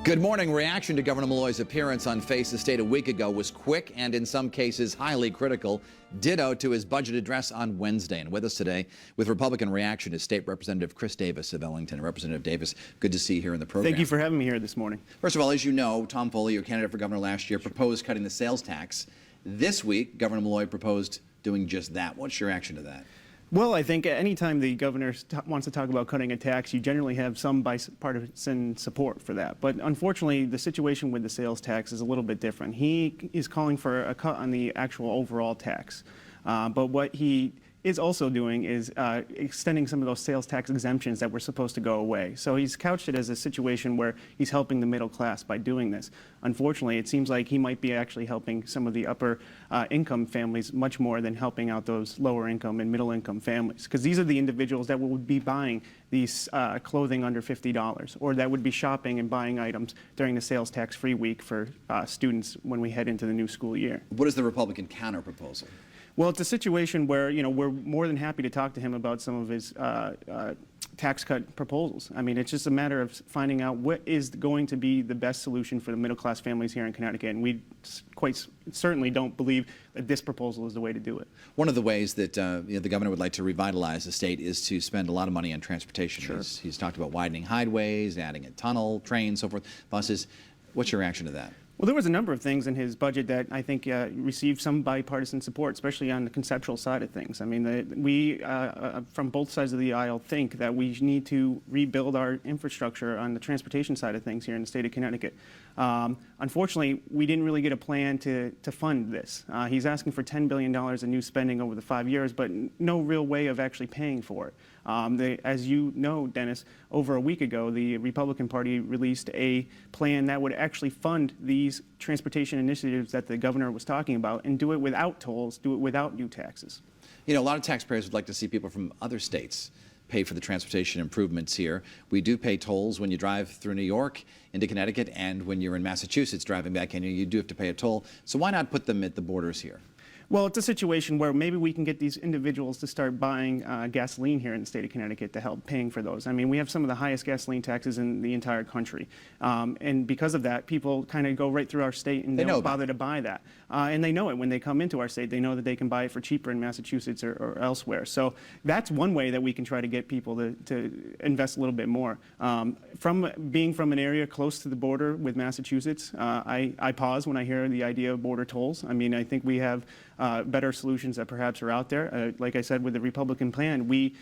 Good morning. Reaction to Governor Malloy's appearance on Face the State a week ago was quick and in some cases highly critical. Ditto to his budget address on Wednesday. And with us today with Republican Reaction is State Representative Chris Davis of Ellington. Representative Davis, good to see you here in the program. Thank you for having me here this morning. First of all, as you know, Tom Foley, your candidate for governor last year, proposed cutting the sales tax. This week, Governor Malloy proposed doing just that. What's your reaction to that? Well, I think anytime the governor wants to talk about cutting a tax, you generally have some bipartisan support for that. But unfortunately, the situation with the sales tax is a little bit different. He is calling for a cut on the actual overall tax. But what he is also doing is extending some of those sales tax exemptions that were supposed to go away. So he's couched it as a situation where he's helping the middle class by doing this. Unfortunately, it seems like he might be actually helping some of the upper income families much more than helping out those lower income and middle income families. Because these are the individuals that would be buying these clothing under $50, or that would be shopping and buying items during the sales tax free week for students when we head into the new school year. What is the Republican counter proposal? Well, it's a situation where, you know, we're more than happy to talk to him about some of his tax cut proposals. I mean, it's just a matter of finding out what is going to be the best solution for the middle class families here in Connecticut. And we quite certainly don't believe that this proposal is the way to do it. One of the ways that the governor would like to revitalize the state is to spend a lot of money on transportation. Sure. He's talked about widening highways, adding a tunnel, trains, so forth, buses. What's your reaction to that? Well, there was a number of things in his budget that I think received some bipartisan support, especially on the conceptual side of things. I mean, we, from both sides of the aisle, think that we need to rebuild our infrastructure on the transportation side of things here in the state of Connecticut. Unfortunately, we didn't really get a plan to fund this. He's asking for $10 billion in new spending over the 5 years, but no real way of actually paying for it. As you know, Dennis, over a week ago, the Republican Party released a plan that would actually fund these transportation initiatives that the governor was talking about and do it without tolls, do it without new taxes. You know, a lot of taxpayers would like to see people from other states pay for the transportation improvements here. We do pay tolls when you drive through New York into Connecticut, and when you're in Massachusetts driving back in, you do have to pay a toll. So why not put them at the borders here? Well, it's a situation where maybe we can get these individuals to start buying gasoline here in the state of Connecticut to help paying for those. I mean, we have some of the highest gasoline taxes in the entire country. And because of that, people kind of go right through our state and they don't bother to buy that. And they know it when they come into our state. They know that they can buy it for cheaper in Massachusetts or elsewhere. So that's one way that we can try to get people to invest a little bit more. From being from an area close to the border with Massachusetts, I pause when I hear the idea of border tolls. I mean, I think we have better solutions that perhaps are out there. Like I said, with the Republican plan, we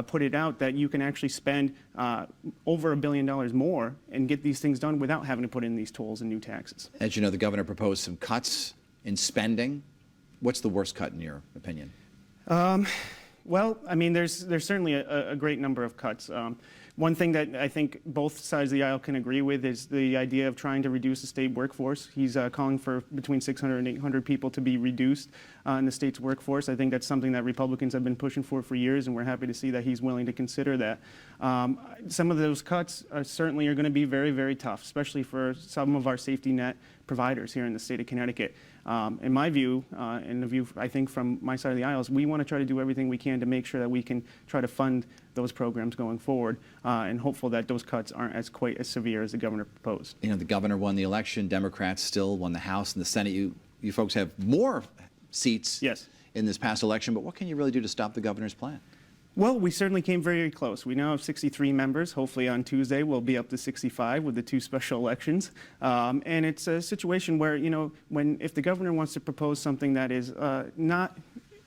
put it out that you can actually spend over $1 billion more and get these things done without having to put in these tolls and new taxes. As you know, the governor proposed some cuts in spending. What's the worst cut in your opinion? Well, I mean, there's certainly a great number of cuts. One thing that I think both sides of the aisle can agree with is the idea of trying to reduce the state workforce. He's calling for between 600 and 800 people to be reduced in the state's workforce. I think that's something that Republicans have been pushing for years, and we're happy to see that he's willing to consider that. Some of those cuts certainly are going to be very, very tough, especially for some of our safety net providers here in the state of Connecticut. In my view, and the view I think from my side of the aisle, is we want to try to do everything we can to make sure that we can try to fund those programs going forward, and hopeful that those cuts aren't quite as severe as the governor proposed. You know, the governor won the election. Democrats still won the House and the Senate. You folks have more seats in this past election, but what can you really do to stop the governor's plan? Well, we certainly came very close. We now have 63 members. Hopefully on Tuesday we'll be up to 65 with the 2 special elections. And it's a situation where, you know, if the governor wants to propose something that is not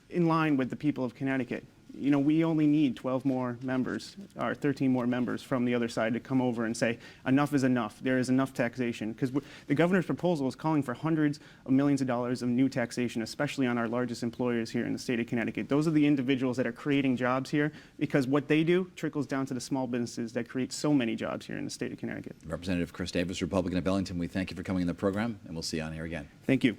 in line with the people of Connecticut, you know, we only need 12 more members, or 13 more members from the other side to come over and say, enough is enough. There is enough taxation. Because the governor's proposal is calling for hundreds of millions of dollars of new taxation, especially on our largest employers here in the state of Connecticut. Those are the individuals that are creating jobs here, because what they do trickles down to the small businesses that create so many jobs here in the state of Connecticut. Representative Chris Davis, Republican of Ellington, we thank you for coming in the program, and we'll see you on here again. Thank you.